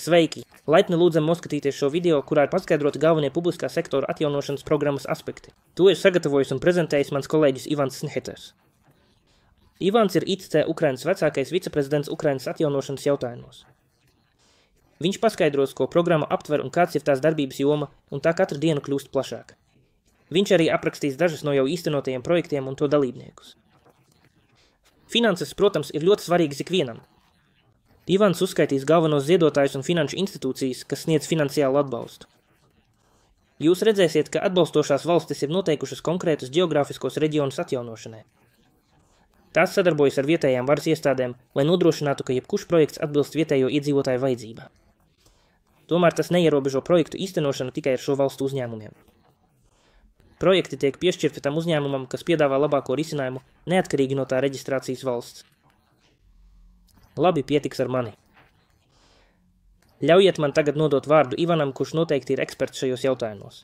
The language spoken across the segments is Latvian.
Sveiki! Laipni lūdzam noskatīties šo video, kurā ir paskaidroti galvenie publiskā sektora atjaunošanas programmas aspekti. To ir sagatavojis un prezentējis mans kolēģis Ivans Sneheters. Ivans ir ICC Ukrainas vecākais viceprezidents Ukrainas atjaunošanas jautājumos. Viņš paskaidros, ko programma aptver un kāds ir tās darbības joma, un tā katru dienu kļūst plašāka. Viņš arī aprakstīs dažus no jau īstenotajiem projektiem un to dalībniekus. Finanses, protams, ir ļoti svarīgas ikvienam. Ivans uzskaitīs galvenos ziedotājus un finanšu institūcijas, kas sniedz finansiālu atbalstu. Jūs redzēsiet, ka atbalstošās valstis ir noteikušas konkrētus geogrāfiskos reģionus atjaunošanai. Tās sadarbojas ar vietējām varas iestādēm, lai nodrošinātu, ka jebkurš projekts atbilst vietējo iedzīvotāju vajadzībām. Tomēr tas neierobežo projektu īstenošanu tikai ar šo valstu uzņēmumiem. Projekti tiek piešķirti tam uzņēmumam, kas piedāvā labāko risinājumu, neatkarīgi no tā reģistrācijas valsts. Labi, pietiks ar mani. Ļaujiet man tagad nodot vārdu Ivanam, kurš noteikti ir eksperts šajos jautājumos.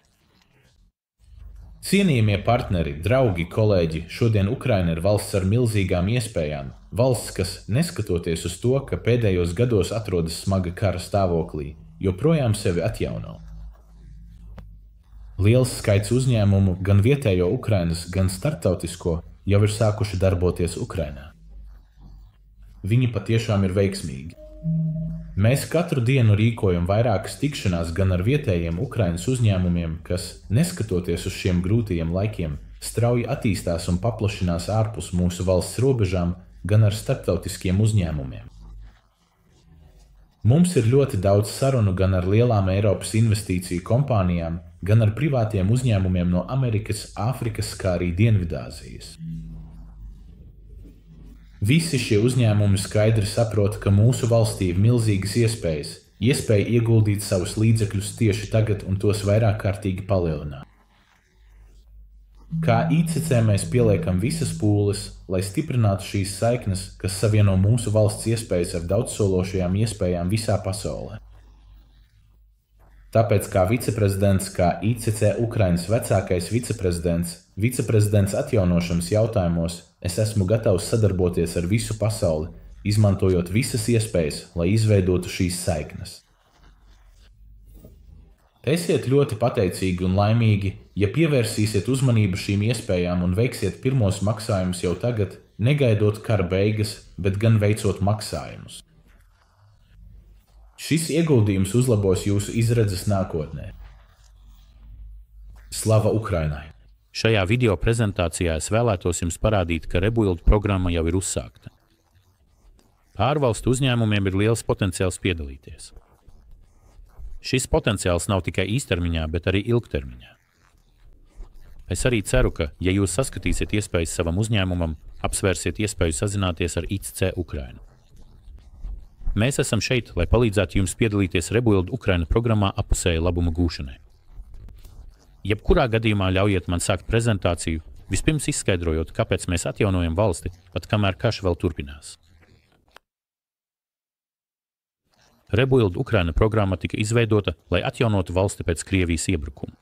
Cienījamie partneri, draugi, kolēģi, šodien Ukraina ir valsts ar milzīgām iespējām. Valsts, kas, neskatoties uz to, ka pēdējos gados atrodas smaga kara stāvoklī, joprojām sevi atjauno. Liels skaits uzņēmumu, gan vietējo Ukrainas, gan starptautisko, jau ir sākuši darboties Ukrainā. Viņi patiešām ir veiksmīgi. Mēs katru dienu rīkojam vairākas tikšanās gan ar vietējiem Ukrainas uzņēmumiem, kas, neskatoties uz šiem grūtajiem laikiem, strauji attīstās un paplašinās ārpus mūsu valsts robežām, gan ar starptautiskiem uzņēmumiem. Mums ir ļoti daudz sarunu gan ar lielām Eiropas investīciju kompānijām, gan ar privātiem uzņēmumiem no Amerikas, Āfrikas, kā arī Dienvidāzijas. Visi šie uzņēmumi skaidri saprot, ka mūsu valstī ir milzīgas iespējas, iespēja ieguldīt savus līdzekļus tieši tagad un tos vairāk kārtīgi palielināt. Kā ICC mēs pieliekam visas pūles, lai stiprinātu šīs saiknes, kas savieno mūsu valsts iespējas ar daudzsološajām iespējām visā pasaulē. Tāpēc kā viceprezidents, kā ICC Ukrainas vecākais viceprezidents atjaunošanas jautājumos, es esmu gatavs sadarboties ar visu pasauli, izmantojot visas iespējas, lai izveidotu šīs saiknes. Esiet ļoti pateicīgi un laimīgi, ja pievērsīsiet uzmanību šīm iespējām un veiksiet pirmos maksājumus jau tagad, negaidot kara beigas, bet gan veicot maksājumus. Šis ieguldījums uzlabos jūsu izredzes nākotnē. Slava Ukrainai! Šajā video prezentācijā es vēlētos jums parādīt, ka Rebuild programma jau ir uzsākta. Ārvalstu uzņēmumiem ir liels potenciāls piedalīties. Šis potenciāls nav tikai īstermiņā, bet arī ilgtermiņā. Es arī ceru, ka, ja jūs saskatīsiet iespējas savam uzņēmumam, apsvērsiet iespēju sazināties ar ICC Ukrainu. Mēs esam šeit, lai palīdzētu jums piedalīties Rebuild Ukraina programmā apusēja labuma gūšanai. Jebkurā gadījumā ļaujiet man sākt prezentāciju, vispirms izskaidrojot, kāpēc mēs atjaunojam valsti, pat kamēr karš vēl turpinās. Rebuild Ukraina programma tika izveidota, lai atjaunotu valsti pēc Krievijas iebrukuma.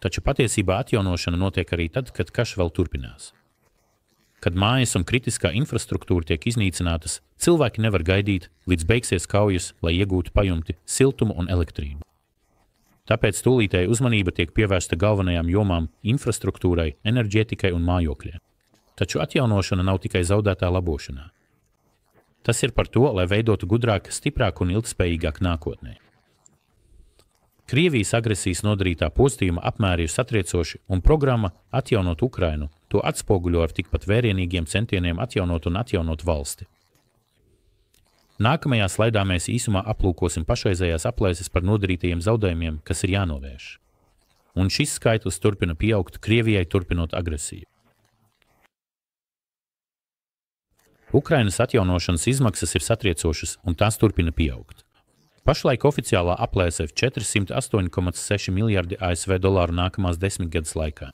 Taču patiesībā atjaunošana notiek arī tad, kad karš vēl turpinās. Kad mājas un kritiskā infrastruktūra tiek iznīcinātas, cilvēki nevar gaidīt, līdz beigsies kaujas, lai iegūtu pajumti, siltumu un elektrību. Tāpēc tūlītēji uzmanība tiek pievērsta galvenajām jomām – infrastruktūrai, enerģētikai un mājokļiem. Taču atjaunošana nav tikai zaudētā labošanā. Tas ir par to, lai veidotu gudrāk, stiprāk un ilgspējīgāk nākotnē. Krievijas agresijas nodarītā postījuma apmēri ir satriecoši, un programma Atjaunot Ukrainu to atspoguļo ar tikpat vērienīgiem centieniem atjaunot valsti. Nākamajā slaidā mēs īsumā aplūkosim pašreizējās aplēses par nodarītajiem zaudējumiem, kas ir jānovērš. Un šis skaitlis turpina pieaugt, Krievijai turpinot agresiju. Ukrainas atjaunošanas izmaksas ir satriecošas, un tās turpina pieaugt. Pašlaik oficiālā aplēse ir 408,6 miljardi ASV dolāru nākamās 10 gadus laikā.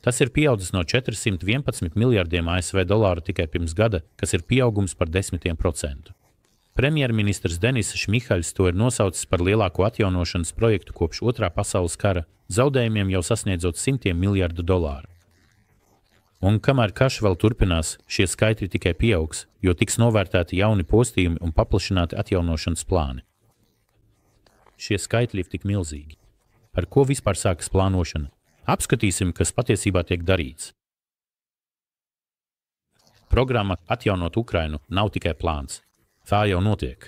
Tas ir pieaudzis no 411 miljardiem ASV dolāru tikai pirms gada, kas ir pieaugums par 10%. Premjerministrs Denis Šmihaļs to ir nosaucis par lielāko atjaunošanas projektu kopš Otrā pasaules kara, zaudējumiem jau sasniedzot $100 miljardu. Un kamēr karš vēl turpinās, šie skaitļi tikai pieaugs, jo tiks novērtēti jauni postījumi un paplašināti atjaunošanas plāni. Šie skaitļi ir tik milzīgi. Ar ko vispār sākas plānošana? Apskatīsim, kas patiesībā tiek darīts. Programma Atjaunot Ukrainu nav tikai plāns. Tā jau notiek.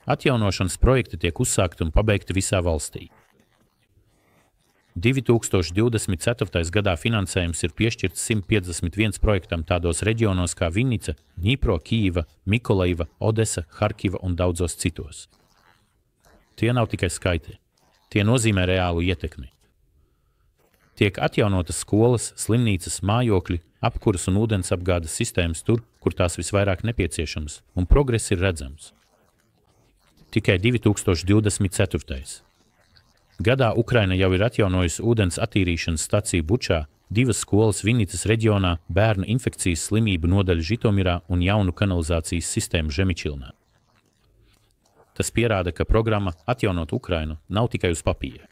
Atjaunošanas projekti tiek uzsākti un pabeigti visā valstī. 2024. gadā finansējums ir piešķirts 151 projektam tādos reģionos kā Vinnica, Dņipro, Kijeva, Mikolaiva, Odesa, Harkiva un daudzos citos. Tie nav tikai skaitļi. Tie nozīmē reālu ietekmi. Tiek atjaunotas skolas, slimnīcas, mājokļi, apkuras un ūdensapgādes sistēmas tur, kur tās visvairāk nepieciešamas, un progress ir redzams. Tikai 2024. Gadā Ukraina jau ir atjaunojusi ūdens attīrīšanas staciju Bučā, 2 skolas Vinicas reģionā, bērnu infekcijas slimību nodaļu Žitomirā un jaunu kanalizācijas sistēmu Žemičilnā. Tas pierāda, ka programma Atjaunot Ukrainu nav tikai uz papīra.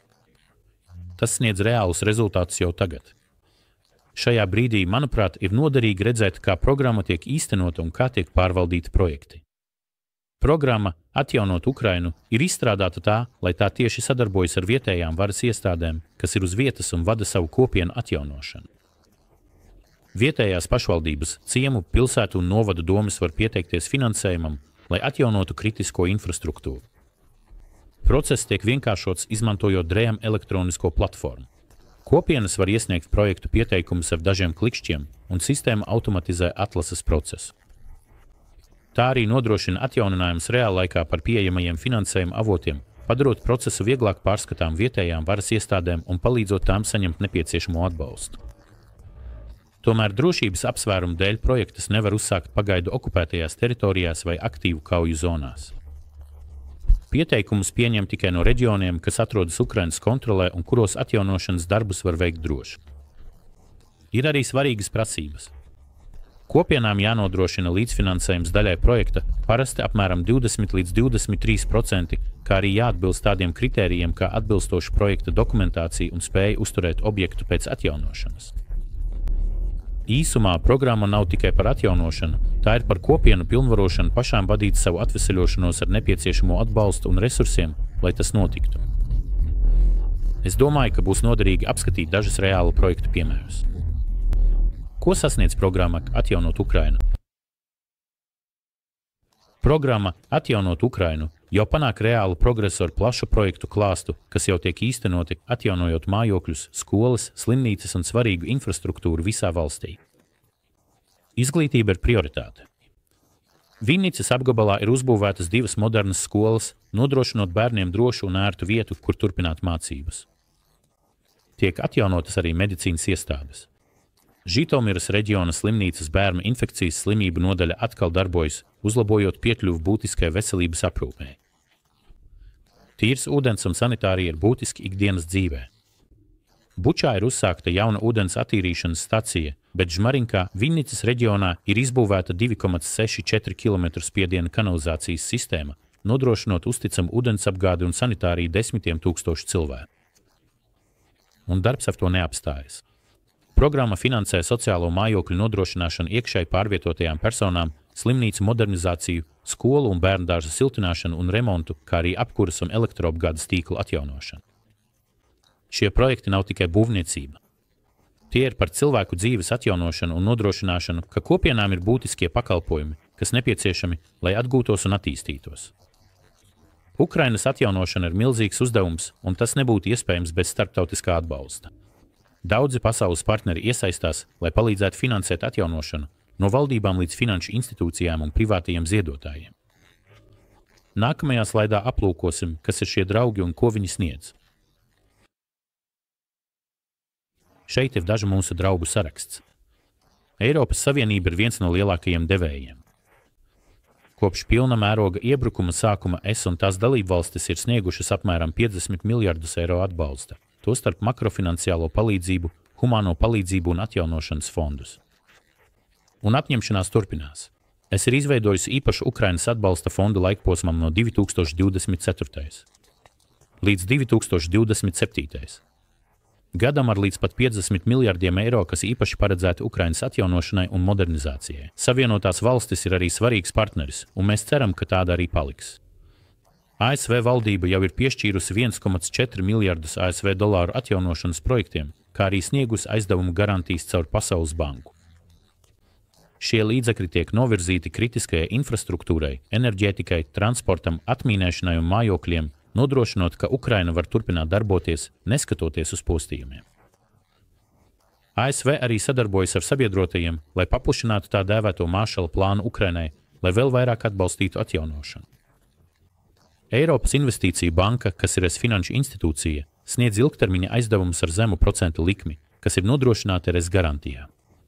Tas sniedz reālus rezultātus jau tagad. Šajā brīdī, manuprāt, ir noderīgi redzēt, kā programma tiek īstenota un kā tiek pārvaldīti projekti. Programma Atjaunot Ukrainu ir izstrādāta tā, lai tā tieši sadarbojas ar vietējām varas iestādēm, kas ir uz vietas un vada savu kopienu atjaunošanu. Vietējās pašvaldības, ciemu, pilsētu un novadu domes var pieteikties finansējumam, lai atjaunotu kritisko infrastruktūru. Process tiek vienkāršots, izmantojot DREAM elektronisko platformu. Kopienas var iesniegt projektu pieteikumus ar dažiem klikšķiem, un sistēma automatizē atlases procesu. Tā arī nodrošina atjauninājumus reālaikā par pieejamajiem finansējuma avotiem, padarot procesu vieglāk pārskatām vietējām varas iestādēm un palīdzot tām saņemt nepieciešamo atbalstu. Tomēr drošības apsvērumu dēļ projektus nevar uzsākt pagaidu okupētajās teritorijās vai aktīvu kauju zonās. Pieteikumus pieņem tikai no reģioniem, kas atrodas Ukrainas kontrolē un kuros atjaunošanas darbus var veikt droši. Ir arī svarīgas prasības. Kopienām jānodrošina līdzfinansējums daļai projekta, parasti apmēram 20 līdz 23%, kā arī jāatbilst tādiem kritērijiem kā atbilstoša projekta dokumentācija un spēja uzturēt objektu pēc atjaunošanas. Īsumā programma nav tikai par atjaunošanu, tā ir par kopienu pilnvarošanu pašām vadīt savu atveseļošanos ar nepieciešamo atbalstu un resursiem, lai tas notiktu. Es domāju, ka būs noderīgi apskatīt dažus reālu projektu piemērus. Ko sasniedz programma Atjaunot Ukrainu? Programma Atjaunot Ukrainu jau panāk reālu progresu ar plašu projektu klāstu, kas jau tiek īstenoti, atjaunojot mājokļus, skolas, slimnīcas un svarīgu infrastruktūru visā valstī. Izglītība ir prioritāte. Vinnicas apgabalā ir uzbūvētas 2 modernas skolas, nodrošinot bērniem drošu un ērtu vietu, kur turpināt mācības. Tiek atjaunotas arī medicīnas iestādes. Žitomiras reģiona slimnīcas bērnu infekcijas slimību nodaļa atkal darbojas, uzlabojot piekļuvu būtiskai veselības aprūpei. Tīrs ūdens un sanitārija ir būtiski ikdienas dzīvē. Bučā ir uzsākta jauna ūdens attīrīšanas stacija, bet Žmarinkā, Vinnicas reģionā, ir izbūvēta 2,64 km spiediena kanalizācijas sistēma, nodrošinot uzticamu ūdensapgādi un sanitāriju 10 000 cilvēku. Un darbs ar to neapstājas. Programma finansē sociālo mājokļu nodrošināšanu iekšēji pārvietotajām personām, slimnīcu modernizāciju, skolu un bērndārza siltināšanu un remontu, kā arī apkuras un elektroapgādes tīklu atjaunošanu. Šie projekti nav tikai būvniecība. Tie ir par cilvēku dzīves atjaunošanu un nodrošināšanu, ka kopienām ir būtiskie pakalpojumi, kas nepieciešami, lai atgūtos un attīstītos. Ukrainas atjaunošana ir milzīgs uzdevums, un tas nebūtu iespējams bez starptautiskā atbalsta. Daudzi pasaules partneri iesaistās, lai palīdzētu finansēt atjaunošanu, no valdībām līdz finanšu institūcijām un privātajiem ziedotājiem. Nākamajā slaidā aplūkosim, kas ir šie draugi un ko viņi sniedz. Šeit ir daži mūsu draugu saraksts. Eiropas Savienība ir viens no lielākajiem devējiem. Kopš pilna mēroga iebrukuma sākuma es un tās dalībvalstis ir sniegušas apmēram 50 miljardus eiro atbalsta, tostarp makrofinanciālo palīdzību, humāno palīdzību un atjaunošanas fondus. Un apņemšanās turpinās. Es ir izveidojusi īpašu Ukrainas atbalsta fondu laikposmam no 2024. līdz 2027. Gadam ar līdz pat 50 miljardiem eiro, kas īpaši paredzēti Ukrainas atjaunošanai un modernizācijai. Savienotās valstis ir arī svarīgs partneris, un mēs ceram, ka tāda arī paliks. ASV valdība jau ir piešķīrusi 1,4 miljardus ASV dolāru atjaunošanas projektiem, kā arī sniegusi aizdevumu garantijas caur Pasaules banku. Šie līdzekļi tiek novirzīti kritiskajai infrastruktūrai, enerģētikai, transportam, atmīnēšanai un mājokļiem, nodrošinot, ka Ukraina var turpināt darboties, neskatoties uz postījumiem. ASV arī sadarbojas ar sabiedrotajiem, lai paplašinātu tā dēvēto Maršala plānu Ukrainai, lai vēl vairāk atbalstītu atjaunošanu. Eiropas Investīcija banka, kas ir finanšu institūcija, sniedz ilgtermiņa aizdevumus ar zemu procentu likmi, kas ir nodrošināti garantijā.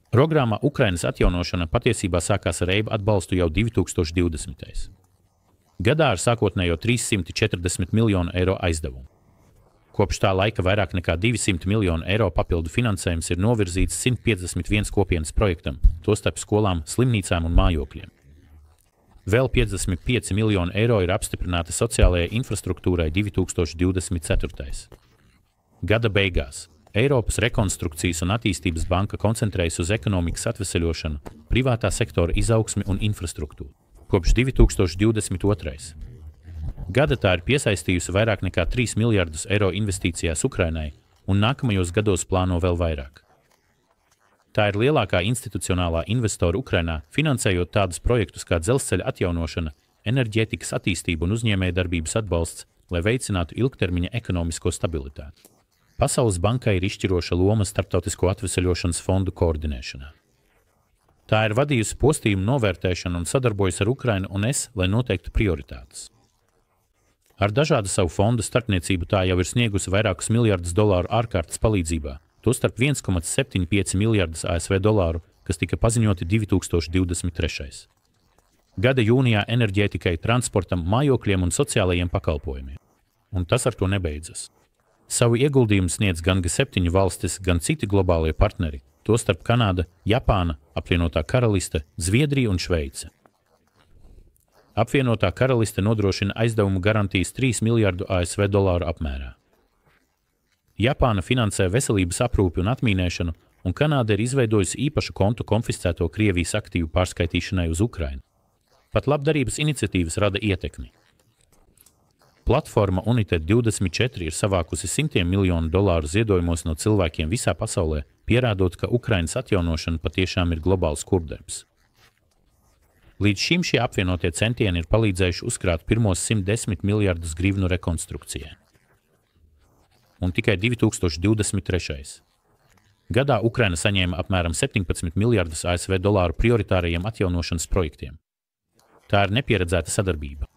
Programma Ukrainas atjaunošana patiesībā sākās ar EIB atbalstu jau 2020. Gadā ar sākotnējo 340 miljonu eiro aizdevumu. Kopš tā laika vairāk nekā 200 miljonu eiro papildu finansējums ir novirzīts 151 kopienas projektam, tostarp skolām, slimnīcām un mājokļiem. Vēl 55 miljonu eiro ir apstiprināti sociālajai infrastruktūrai 2024. Gada beigās Eiropas rekonstrukcijas un attīstības banka koncentrējas uz ekonomikas atveseļošanu, privātā sektora izaugsmi un infrastruktūru. Kopš 2022. Gada tā ir piesaistījusi vairāk nekā 3 miljardus eiro investīcijās Ukrainai un nākamajos gados plāno vēl vairāk. Tā ir lielākā institucionālā investora Ukrainā, finansējot tādus projektus kā dzelzceļa atjaunošana, enerģētikas attīstība un uzņēmējdarbības atbalsts, lai veicinātu ilgtermiņa ekonomisko stabilitāti. Pasaules bankai ir izšķiroša loma starptautisko atveseļošanas fondu koordinēšanā. Tā ir vadījusi postījumu novērtēšanu un sadarbojas ar Ukrainu un lai noteiktu prioritātes. Ar dažādu savu fondu starpniecību tā jau ir sniegusi vairākus miljardus dolāru ārkārtas palīdzībā, tostarp 1,75 miljardus ASV dolāru, kas tika paziņoti 2023. Gada jūnijā enerģētikai, transportam, mājokļiem un sociālajiem pakalpojumiem. Un tas ar to nebeidzas. Savu ieguldījumu sniedz gan G7 valstis, gan citi globālie partneri, tostarp Kanāda, Japāna, apvienotā karaliste, Zviedrija un Šveice. Apvienotā karaliste nodrošina aizdevumu garantijas 3 miljardu ASV dolāru apmērā. Japāna finansē veselības aprūpi un atmīnēšanu, un Kanāda ir izveidojusi īpašu kontu konfiscēto Krievijas aktīvu pārskaitīšanai uz Ukrainu. Pat labdarības iniciatīvas rada ietekmi. Platforma United 24 ir savākusi simtiem miljonu dolāru ziedojumos no cilvēkiem visā pasaulē, pierādot, ka Ukrainas atjaunošana patiešām ir globāls kopdarbs. Līdz šim šie apvienotie centieni ir palīdzējuši uzkrāt pirmos 110 miljardus grivnu rekonstrukcijai. Un tikai 2023. Gadā Ukraina saņēma apmēram 17 miljardus ASV dolāru prioritārajiem atjaunošanas projektiem. Tā ir nepieredzēta sadarbība.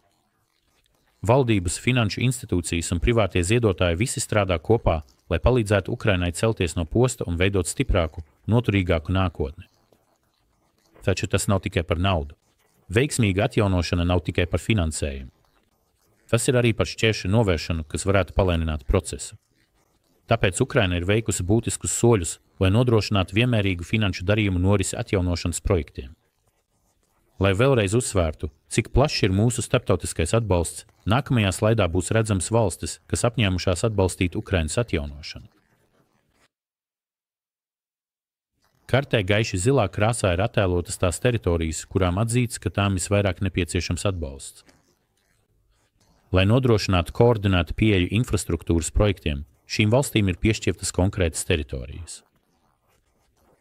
Valdības, finanšu institūcijas un privātie ziedotāji visi strādā kopā, lai palīdzētu Ukrainai celties no posta un veidot stiprāku, noturīgāku nākotni. Taču tas nav tikai par naudu. Veiksmīga atjaunošana nav tikai par finansējumu. Tas ir arī par šķēršļu novēršanu, kas varētu palēnināt procesu. Tāpēc Ukraina ir veikusi būtiskus soļus, lai nodrošinātu vienmērīgu finanšu darījumu norisi atjaunošanas projektiem. Lai vēlreiz uzsvērtu, cik plašs ir mūsu starptautiskais atbalsts, nākamajā slaidā būs redzamas valstis, kas apņēmušās atbalstīt Ukrainas atjaunošanu. Kartē gaiši zilā krāsā ir attēlotas tās teritorijas, kurām atzīts, ka tām visvairāk nepieciešams atbalsts. Lai nodrošinātu koordinētu pieeju infrastruktūras projektiem, šīm valstīm ir piešķirtas konkrētas teritorijas.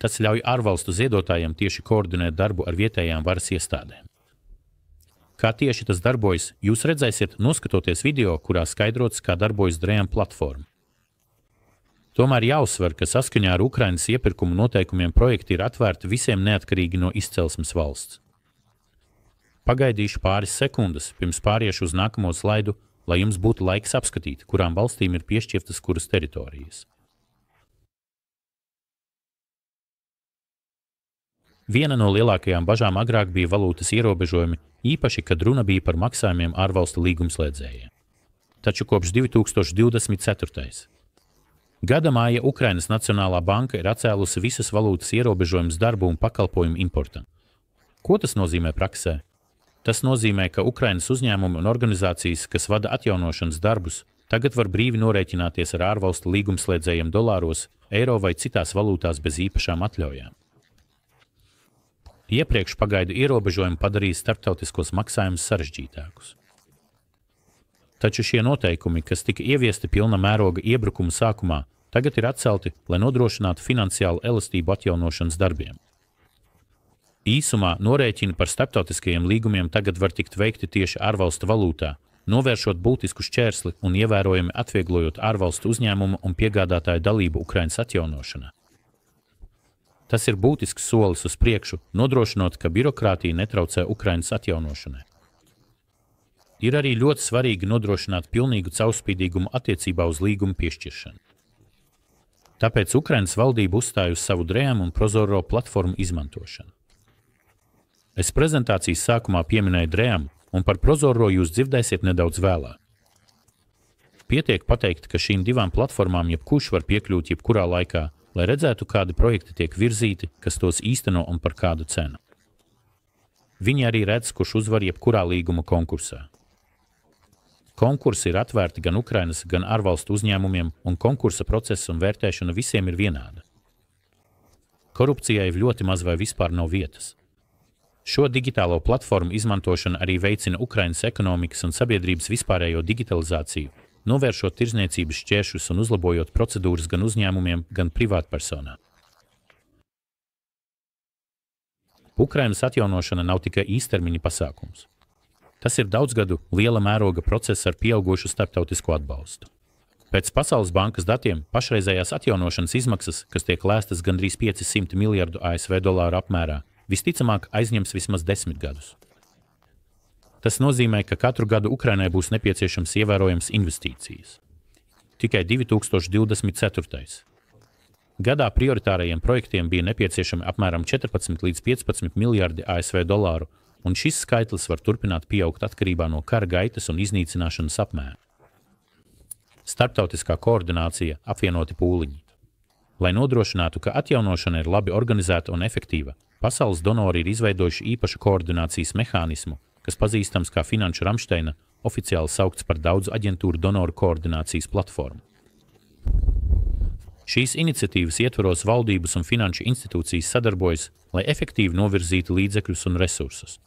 Tas ļauj ārvalstu ziedotājiem tieši koordinēt darbu ar vietējām varas iestādēm. Kā tieši tas darbojas, jūs redzēsiet, noskatoties video, kurā skaidrots, kā darbojas Drejam platforma. Tomēr jāuzsver, ka saskaņā ar Ukrainas iepirkumu noteikumiem projekti ir atvērti visiem neatkarīgi no izcelsmes valsts. Pagaidīšu pāris sekundes, pirms pāriešu uz nākamo slaidu, lai jums būtu laiks apskatīt, kurām valstīm ir piešķirtas kuras teritorijas. Viena no lielākajām bažām agrāk bija valūtas ierobežojumi, īpaši, kad runa bija par maksājumiem ārvalstu līgumslēdzējiem. Taču kopš 2024. Gada māja Ukrainas Nacionālā banka ir atcēlusi visas valūtas ierobežojumus darbu un pakalpojumu importam. Ko tas nozīmē praksē? Tas nozīmē, ka Ukrainas uzņēmumi un organizācijas, kas vada atjaunošanas darbus, tagad var brīvi norēķināties ar ārvalstu līgumslēdzējiem dolāros, eiro vai citās valūtās bez īpašām atļaujām. Iepriekš pagaidu ierobežojumi padarīja starptautiskos maksājumus sarežģītākus. Taču šie noteikumi, kas tika ieviesti pilna mēroga iebrukuma sākumā, tagad ir atcelti, lai nodrošinātu finansiālu elastību atjaunošanas darbiem. Īsumā norēķini par starptautiskajiem līgumiem tagad var tikt veikti tieši ārvalstu valūtā, novēršot būtisku šķērsli un ievērojami atvieglojot ārvalstu uzņēmumu un piegādātāju dalību Ukrainas atjaunošanā. Tas ir būtisks solis uz priekšu, nodrošinot, ka birokrātija netraucē Ukrainas atjaunošanai. Ir arī ļoti svarīgi nodrošināt pilnīgu caurspīdīgumu attiecībā uz līgumu piešķiršanu. Tāpēc Ukrainas valdība uzstāja uz savu DREAM un Prozoro platformu izmantošanu. Es prezentācijas sākumā pieminēju DREAM, un par Prozoro jūs dzirdēsiet nedaudz vēlāk. Pietiek pateikt, ka šīm divām platformām jebkurš var piekļūt jebkurā laikā, lai redzētu, kādi projekti tiek virzīti, kas tos īsteno un par kādu cenu. Viņi arī redz, kurš uzvar jebkurā līguma konkursā. Konkursi ir atvērti gan Ukrainas, gan ārvalstu uzņēmumiem, un konkursa process un vērtēšana visiem ir vienāda. Korupcijai ļoti maz vai vispār nav vietas. Šo digitālo platformu izmantošana arī veicina Ukrainas ekonomikas un sabiedrības vispārējo digitalizāciju, novēršot tirzniecības šķēršļus un uzlabojot procedūras gan uzņēmumiem, gan privātpersonām. Ukrainas atjaunošana nav tikai īstermiņa pasākums. Tas ir daudzgadu liela mēroga process ar pieaugušu starptautisko atbalstu. Pēc Pasaules bankas datiem pašreizējās atjaunošanas izmaksas, kas tiek lēstas gandrīz 500 miljardu ASV dolāru apmērā, visticamāk aizņems vismaz 10 gadus. Tas nozīmē, ka katru gadu Ukrainai būs nepieciešams ievērojams investīcijas. Tikai 2024. Gadā prioritārajiem projektiem bija nepieciešami apmēram 14 līdz 15 miljardi ASV dolāru, un šis skaitlis var turpināt pieaugt atkarībā no kara gaitas un iznīcināšanas apmēra. Starptautiskā koordinācija, apvienoti pūliņi. Lai nodrošinātu, ka atjaunošana ir labi organizēta un efektīva, pasaules donori ir izveidojuši īpašu koordinācijas mehānismu, kas pazīstams kā Finanšu Ramšteina, oficiāli saukts par daudzu aģentūru donoru koordinācijas platformu. Šīs iniciatīvas ietvaros valdības un finanšu institūcijas sadarbojas, lai efektīvi novirzītu līdzekļus un resursus.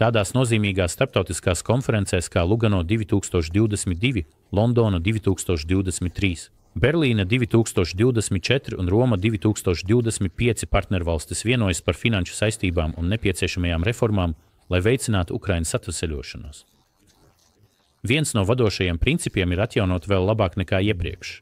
Tādās nozīmīgās starptautiskās konferencēs kā Lugano 2022, Londona 2023, Berlīna 2024 un Roma 2025 partnervalstis vienojas par finanšu saistībām un nepieciešamajām reformām, lai veicinātu Ukrainas atveseļošanos. Viens no vadošajiem principiem ir atjaunot vēl labāk nekā iepriekš.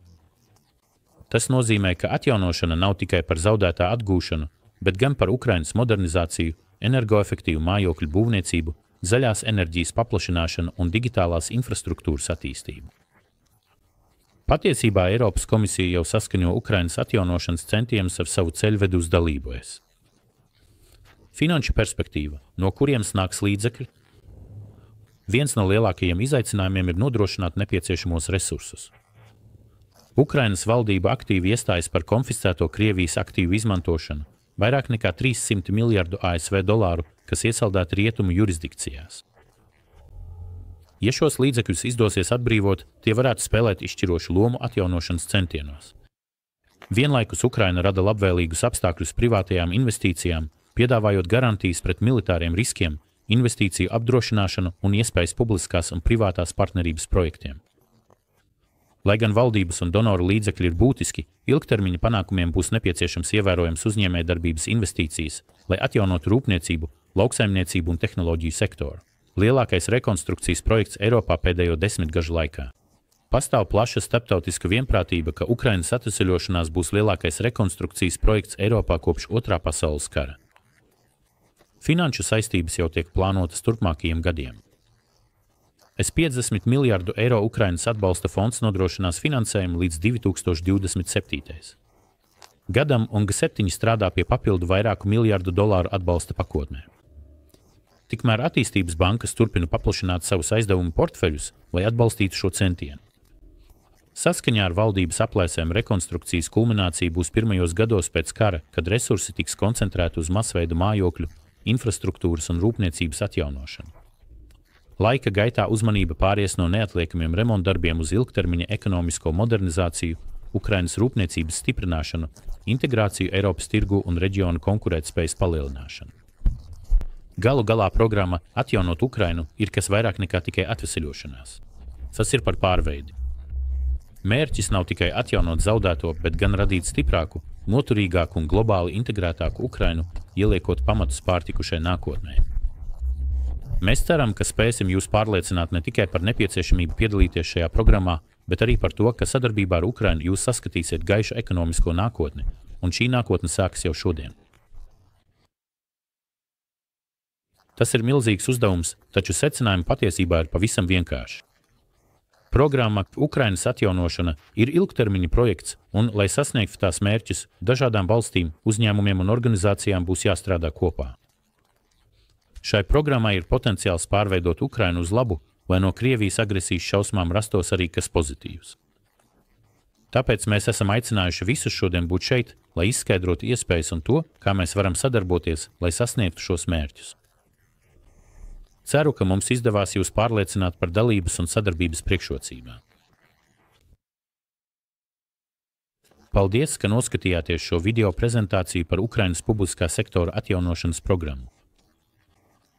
Tas nozīmē, ka atjaunošana nav tikai par zaudētā atgūšanu, bet gan par Ukrainas modernizāciju, energoefektīvu mājokļu būvniecību, zaļās enerģijas paplašināšanu un digitālās infrastruktūras attīstību. Patiesībā Eiropas komisija jau saskaņo Ukrainas atjaunošanas centienus ar savu ceļvedu uz dalību ES. Finanšu perspektīva, no kurienes nāks līdzekļi? Viens no lielākajiem izaicinājumiem ir nodrošināt nepieciešamos resursus. Ukrainas valdība aktīvi iestājas par konfiscēto Krievijas aktīvu izmantošanu, vairāk nekā 300 miljardu ASV dolāru, kas iesaldēti rietumu jurisdikcijās. Ja šos līdzekļus izdosies atbrīvot, tie varētu spēlēt izšķirošu lomu atjaunošanas centienos. Vienlaikus Ukraina rada labvēlīgus apstākļus privātajām investīcijām, piedāvājot garantijas pret militāriem riskiem, investīciju apdrošināšanu un iespējas publiskās un privātās partnerības projektiem. Lai gan valdības un donoru līdzekļi ir būtiski, ilgtermiņa panākumiem būs nepieciešams ievērojams uzņēmējdarbības investīcijas, lai atjaunotu rūpniecību, lauksaimniecību un tehnoloģiju sektoru. Lielākais rekonstrukcijas projekts Eiropā pēdējo 10 gažu laikā. Pastāv plaša starptautiska vienprātība, ka Ukrainas atveseļošanās būs lielākais rekonstrukcijas projekts Eiropā kopš Otrā pasaules kara. Finanšu saistības jau tiek plānotas turpmākajiem gadiem. S50 miljardu eiro Ukrainas atbalsta fonds nodrošinās finansējumu līdz 2027. Gadam un G7 strādā pie papildu vairāku miljardu dolāru atbalsta pakotnē. Tikmēr attīstības bankas turpina paplašināt savus aizdevumu portfeļus, lai atbalstītu šo centienu. Saskaņā ar valdības aplēsēm rekonstrukcijas kulminācija būs pirmajos gados pēc kara, kad resursi tiks koncentrēti uz masveida mājokļu, infrastruktūras un rūpniecības atjaunošanu. Laika gaitā uzmanība pāries no neatliekamiem remontdarbiem uz ilgtermiņa ekonomisko modernizāciju, Ukrainas rūpniecības stiprināšanu, integrāciju Eiropas tirgu un reģionu konkurētspējas palielināšanu. Galu galā programma Atjaunot Ukrainu ir kas vairāk nekā tikai atveseļošanās. Tas ir par pārveidi. Mērķis nav tikai atjaunot zaudēto, bet gan radīt stiprāku, noturīgāku un globāli integrētāku Ukrainu, ieliekot pamatus pārtikušai nākotnē. Mēs ceram, ka spēsim jūs pārliecināt ne tikai par nepieciešamību piedalīties šajā programmā, bet arī par to, ka sadarbībā ar Ukrainu jūs saskatīsiet gaišu ekonomisko nākotni, un šī nākotne sākas jau šodien. Tas ir milzīgs uzdevums, taču secinājumi patiesībā ir pavisam vienkārši. Programma Ukrainas atjaunošana ir ilgtermiņa projekts, un, lai sasniegtu tās mērķus, dažādām valstīm, uzņēmumiem un organizācijām būs jāstrādā kopā. Šai programmai ir potenciāls pārveidot Ukrainu uz labu, lai no Krievijas agresijas šausmām rastos arī kas pozitīvs. Tāpēc mēs esam aicinājuši visus šodien būt šeit, lai izskaidrotu iespējas un to, kā mēs varam sadarboties, lai sasniegtu šos mērķus. Ceru, ka mums izdevās jūs pārliecināt par dalības un sadarbības priekšrocībām. Paldies, ka noskatījāties šo video prezentāciju par Ukrainas publiskā sektora atjaunošanas programmu.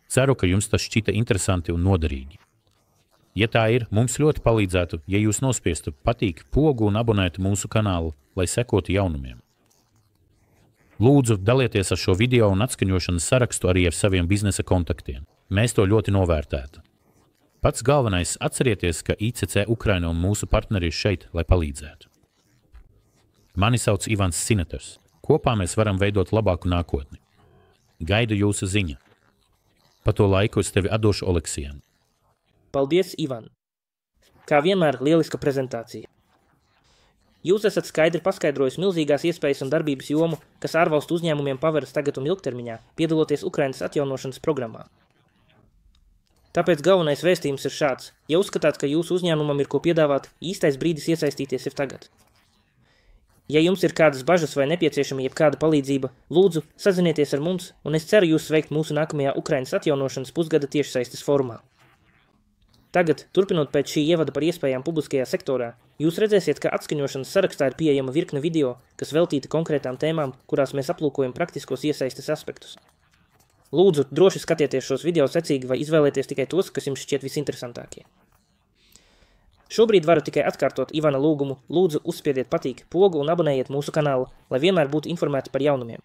Ceru, ka jums tas šķita interesanti un noderīgi. Ja tā ir, mums ļoti palīdzētu, ja jūs nospiestu patīk pogu un abonētu mūsu kanālu, lai sekotu jaunumiem. Lūdzu, dalieties ar šo video un atskaņošanas sarakstu arī ar saviem biznesa kontaktiem. Mēs to ļoti novērtētu. Pats galvenais atcerieties, ka ICC Ukraina un mūsu partneri ir šeit, lai palīdzētu. Mani sauc Ivans Sineters. Kopā mēs varam veidot labāku nākotni. Gaidu jūsu ziņu. Pa to laiku es tevi atdošu Oleksijam. Paldies, Ivan! Kā vienmēr, lieliska prezentācija. Jūs esat skaidri paskaidrojis milzīgās iespējas un darbības jomu, kas ārvalstu uzņēmumiem paveras tagad un ilgtermiņā, piedaloties Ukrainas atjaunošanas programmā. Tāpēc galvenais vēstījums ir šāds. Ja uzskatāt, ka jūsu uzņēmumam ir ko piedāvāt, īstais brīdis iesaistīties ir tagad. Ja jums ir kādas bažas vai nepieciešama jebkāda palīdzība, lūdzu, sazinieties ar mums, un es ceru jūs sveikt mūsu nākamajā Ukrainas atjaunošanas pusgada tiešsaistes formā. Tagad, turpinot pēc šī ievada par iespējām publiskajā sektorā, jūs redzēsiet, ka atskaņošanas sarakstā ir pieejama virkne video, kas veltīta konkrētām tēmām, kurās mēs aplūkojam praktiskos iesaistes aspektus. Lūdzu, droši skatieties šos video secīgi vai izvēlieties tikai tos, kas jums šķiet visinteresantākie. Šobrīd varu tikai atkārtot Ivana lūgumu, lūdzu uzspiediet patīk, pogu un abonējiet mūsu kanālu, lai vienmēr būtu informēti par jaunumiem.